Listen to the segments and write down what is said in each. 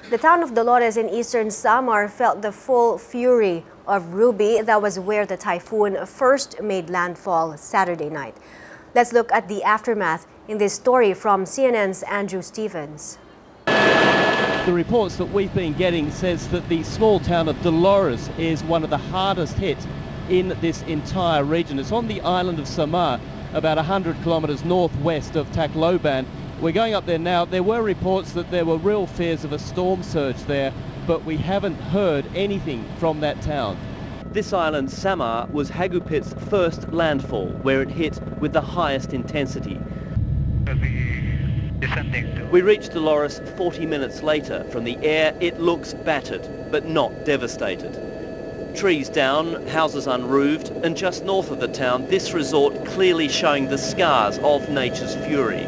The town of Dolores in Eastern Samar felt the full fury of Ruby. That was where the typhoon first made landfall Saturday night. Let's look at the aftermath in this story from CNN's Andrew Stevens. The reports that we've been getting says that the small town of Dolores is one of the hardest hit in this entire region. It's on the island of Samar, about 100 kilometres northwest of Tacloban. We're going up there now. There were reports that there were real fears of a storm surge there, but we haven't heard anything from that town. This island, Samar, was Hagupit's first landfall, where it hit with the highest intensity. We reached Dolores 40 minutes later. From the air, it looks battered, but not devastated. Trees down, houses unroofed, and just north of the town, this resort clearly showing the scars of nature's fury.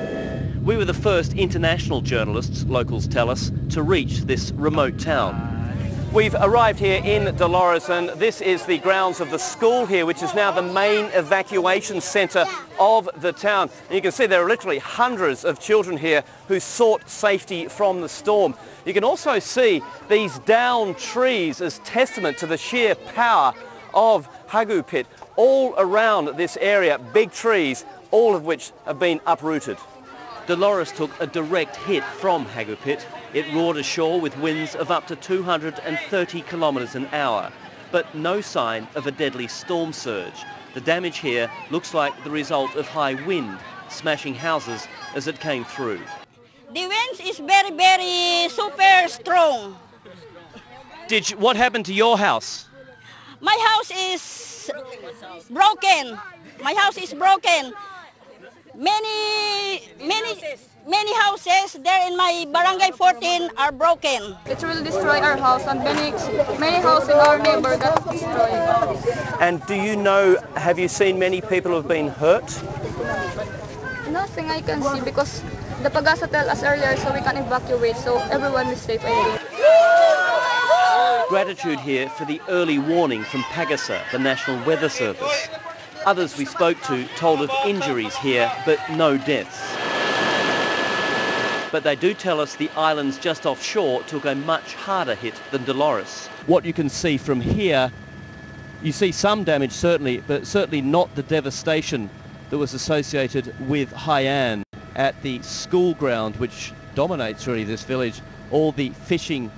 We were the first international journalists, locals tell us, to reach this remote town. We've arrived here in Dolores, and this is the grounds of the school here, which is now the main evacuation centre of the town. And you can see there are literally hundreds of children here who sought safety from the storm. You can also see these downed trees as testament to the sheer power of Hagupit. All around this area, big trees, all of which have been uprooted. Dolores took a direct hit from Hagupit. It roared ashore with winds of up to 230 kilometres an hour, but no sign of a deadly storm surge. The damage here looks like the result of high wind, smashing houses as it came through. The wind is very, very super strong. What happened to your house? My house is broken. My house is broken. Many houses there in my barangay 14 are broken. It will destroy our house, and many houses in our neighbor got destroyed. And do you know, have you seen many people who have been hurt? Nothing I can see, because the Pagasa tell us earlier so we can evacuate, so everyone is safe, I think. Gratitude here for the early warning from Pagasa, the National Weather Service. Others we spoke to told of injuries here, but no deaths. But they do tell us the islands just offshore took a much harder hit than Dolores. What you can see from here, you see some damage certainly, but certainly not the devastation that was associated with Haiyan at the school ground, which dominates really this village. All the fishing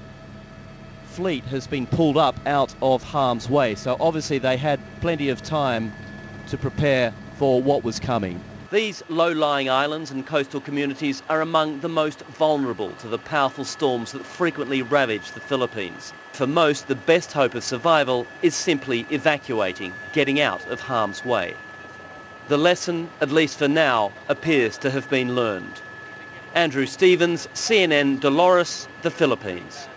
fleet has been pulled up out of harm's way, so obviously they had plenty of time to prepare for what was coming. These low-lying islands and coastal communities are among the most vulnerable to the powerful storms that frequently ravage the Philippines. For most, the best hope of survival is simply evacuating, getting out of harm's way. The lesson, at least for now, appears to have been learned. Andrew Stevens, CNN, Dolores, the Philippines.